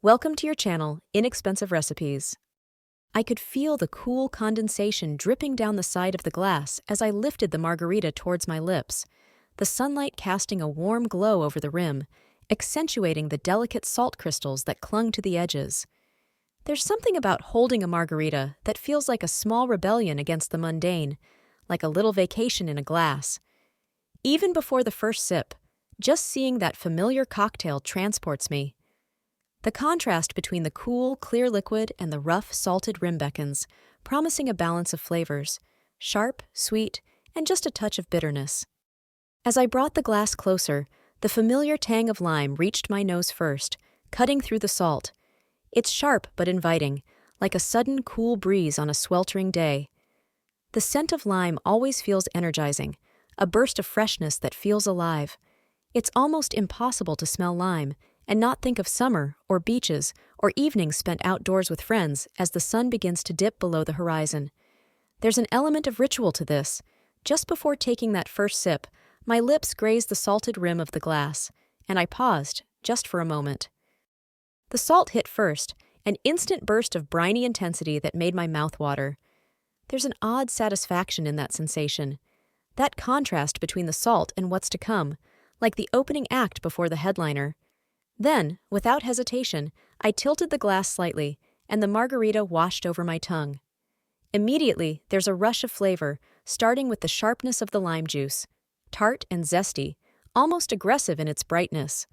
Welcome to your channel, Inexpensive Recipes. I could feel the cool condensation dripping down the side of the glass as I lifted the margarita towards my lips, the sunlight casting a warm glow over the rim, accentuating the delicate salt crystals that clung to the edges. There's something about holding a margarita that feels like a small rebellion against the mundane, like a little vacation in a glass. Even before the first sip, just seeing that familiar cocktail transports me. The contrast between the cool, clear liquid and the rough, salted rim beckons, promising a balance of flavors, sharp, sweet, and just a touch of bitterness. As I brought the glass closer, the familiar tang of lime reached my nose first, cutting through the salt. It's sharp but inviting, like a sudden cool breeze on a sweltering day. The scent of lime always feels energizing, a burst of freshness that feels alive. It's almost impossible to smell lime and not think of summer, or beaches, or evenings spent outdoors with friends as the sun begins to dip below the horizon. There's an element of ritual to this. Just before taking that first sip, my lips grazed the salted rim of the glass, and I paused, just for a moment. The salt hit first, an instant burst of briny intensity that made my mouth water. There's an odd satisfaction in that sensation. That contrast between the salt and what's to come, like the opening act before the headliner. Then, without hesitation, I tilted the glass slightly, and the margarita washed over my tongue. Immediately, there's a rush of flavor, starting with the sharpness of the lime juice, tart and zesty, almost aggressive in its brightness.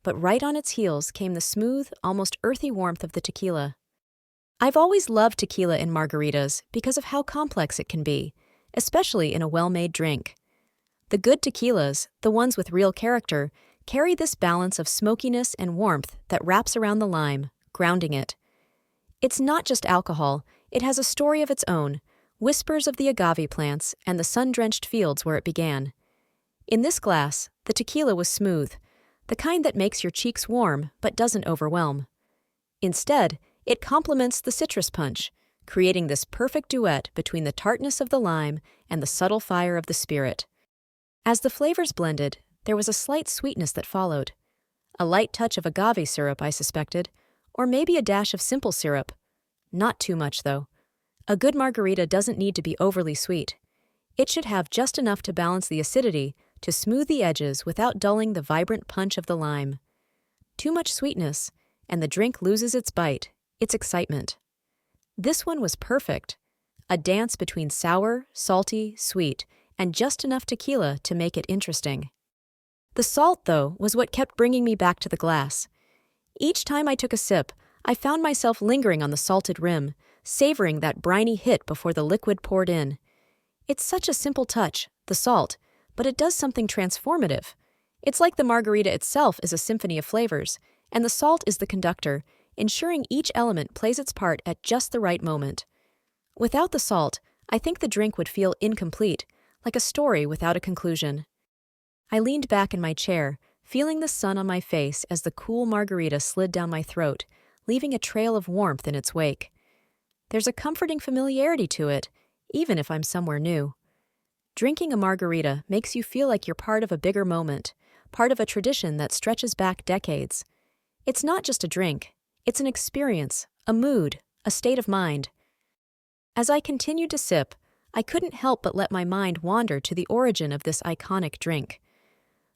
But right on its heels came the smooth, almost earthy warmth of the tequila. I've always loved tequila in margaritas because of how complex it can be, especially in a well-made drink. The good tequilas, the ones with real character, carry this balance of smokiness and warmth that wraps around the lime, grounding it. It's not just alcohol, it has a story of its own, whispers of the agave plants and the sun-drenched fields where it began. In this glass, the tequila was smooth, the kind that makes your cheeks warm but doesn't overwhelm. Instead, it complements the citrus punch, creating this perfect duet between the tartness of the lime and the subtle fire of the spirit. As the flavors blended, there was a slight sweetness that followed. A light touch of agave syrup, I suspected, or maybe a dash of simple syrup. Not too much, though. A good margarita doesn't need to be overly sweet. It should have just enough to balance the acidity, to smooth the edges without dulling the vibrant punch of the lime. Too much sweetness, and the drink loses its bite, its excitement. This one was perfect. A dance between sour, salty, sweet, and just enough tequila to make it interesting. The salt, though, was what kept bringing me back to the glass. Each time I took a sip, I found myself lingering on the salted rim, savoring that briny hit before the liquid poured in. It's such a simple touch, the salt, but it does something transformative. It's like the margarita itself is a symphony of flavors, and the salt is the conductor, ensuring each element plays its part at just the right moment. Without the salt, I think the drink would feel incomplete, like a story without a conclusion. I leaned back in my chair, feeling the sun on my face as the cool margarita slid down my throat, leaving a trail of warmth in its wake. There's a comforting familiarity to it, even if I'm somewhere new. Drinking a margarita makes you feel like you're part of a bigger moment, part of a tradition that stretches back decades. It's not just a drink, it's an experience, a mood, a state of mind. As I continued to sip, I couldn't help but let my mind wander to the origin of this iconic drink.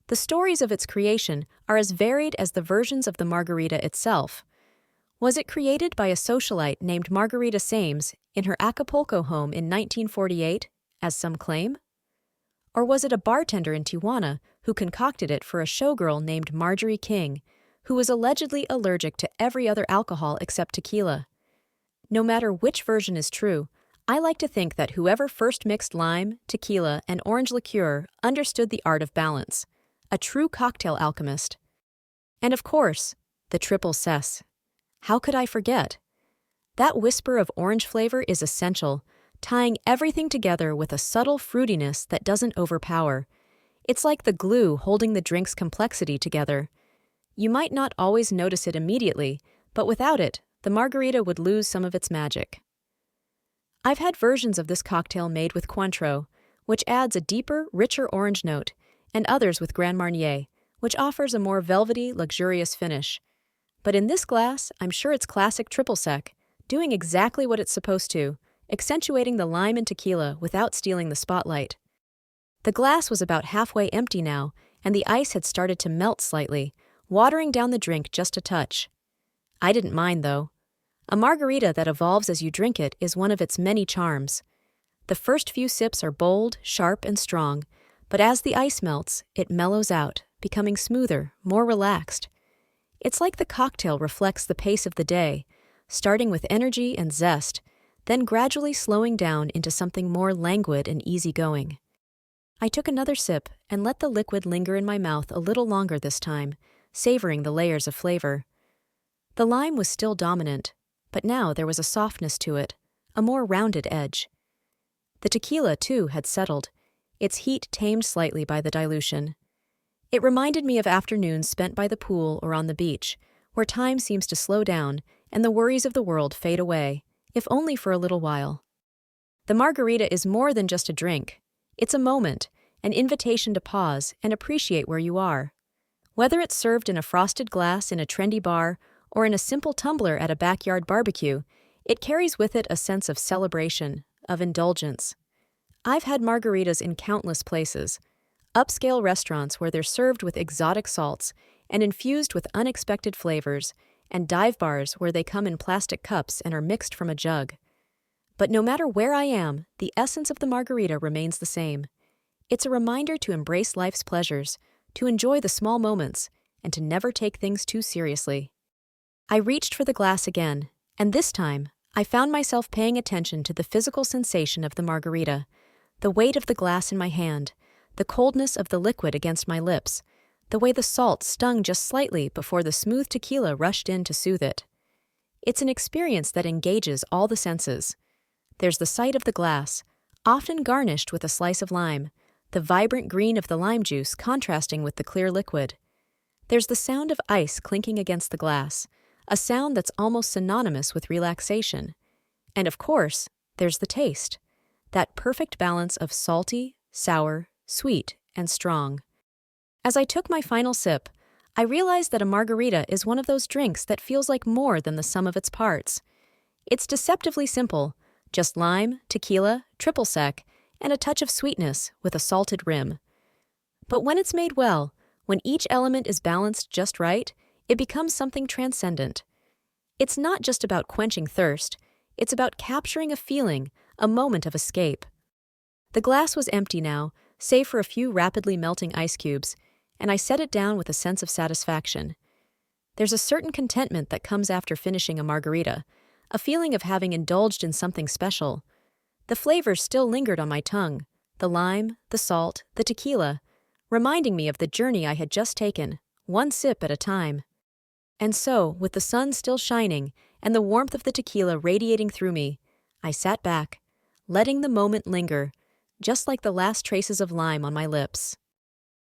The stories of its creation are as varied as the versions of the margarita itself. Was it created by a socialite named Margarita Sames in her Acapulco home in 1948, as some claim? Or was it a bartender in Tijuana who concocted it for a showgirl named Marjorie King, who was allegedly allergic to every other alcohol except tequila? No matter which version is true, I like to think that whoever first mixed lime, tequila, and orange liqueur understood the art of balance. A true cocktail alchemist. And of course, the triple cess. How could I forget? That whisper of orange flavor is essential, tying everything together with a subtle fruitiness that doesn't overpower. It's like the glue holding the drink's complexity together. You might not always notice it immediately, but without it, the margarita would lose some of its magic. I've had versions of this cocktail made with Cointreau, which adds a deeper, richer orange note, and others with Grand Marnier, which offers a more velvety, luxurious finish. But in this glass, I'm sure it's classic triple sec, doing exactly what it's supposed to, accentuating the lime and tequila without stealing the spotlight. The glass was about halfway empty now, and the ice had started to melt slightly, watering down the drink just a touch. I didn't mind, though. A margarita that evolves as you drink it is one of its many charms. The first few sips are bold, sharp, and strong, but as the ice melts, it mellows out, becoming smoother, more relaxed. It's like the cocktail reflects the pace of the day, starting with energy and zest, then gradually slowing down into something more languid and easygoing. I took another sip and let the liquid linger in my mouth a little longer this time, savoring the layers of flavor. The lime was still dominant, but now there was a softness to it, a more rounded edge. The tequila, too, had settled, its heat tamed slightly by the dilution. It reminded me of afternoons spent by the pool or on the beach, where time seems to slow down and the worries of the world fade away, if only for a little while. The margarita is more than just a drink. It's a moment, an invitation to pause and appreciate where you are. Whether it's served in a frosted glass in a trendy bar or in a simple tumbler at a backyard barbecue, it carries with it a sense of celebration, of indulgence. I've had margaritas in countless places, upscale restaurants where they're served with exotic salts and infused with unexpected flavors, and dive bars where they come in plastic cups and are mixed from a jug. But no matter where I am, the essence of the margarita remains the same. It's a reminder to embrace life's pleasures, to enjoy the small moments, and to never take things too seriously. I reached for the glass again, and this time, I found myself paying attention to the physical sensation of the margarita, the weight of the glass in my hand, the coldness of the liquid against my lips, the way the salt stung just slightly before the smooth tequila rushed in to soothe it. It's an experience that engages all the senses. There's the sight of the glass, often garnished with a slice of lime, the vibrant green of the lime juice contrasting with the clear liquid. There's the sound of ice clinking against the glass, a sound that's almost synonymous with relaxation. And of course, there's the taste, that perfect balance of salty, sour, sweet, and strong. As I took my final sip, I realized that a margarita is one of those drinks that feels like more than the sum of its parts. It's deceptively simple, just lime, tequila, triple sec, and a touch of sweetness with a salted rim. But when it's made well, when each element is balanced just right, it becomes something transcendent. It's not just about quenching thirst, it's about capturing a feeling, a moment of escape. The glass was empty now, save for a few rapidly melting ice cubes, and I set it down with a sense of satisfaction. There's a certain contentment that comes after finishing a margarita, a feeling of having indulged in something special. The flavors still lingered on my tongue, the lime, the salt, the tequila, reminding me of the journey I had just taken, one sip at a time. And so, with the sun still shining and the warmth of the tequila radiating through me, I sat back, letting the moment linger, just like the last traces of lime on my lips.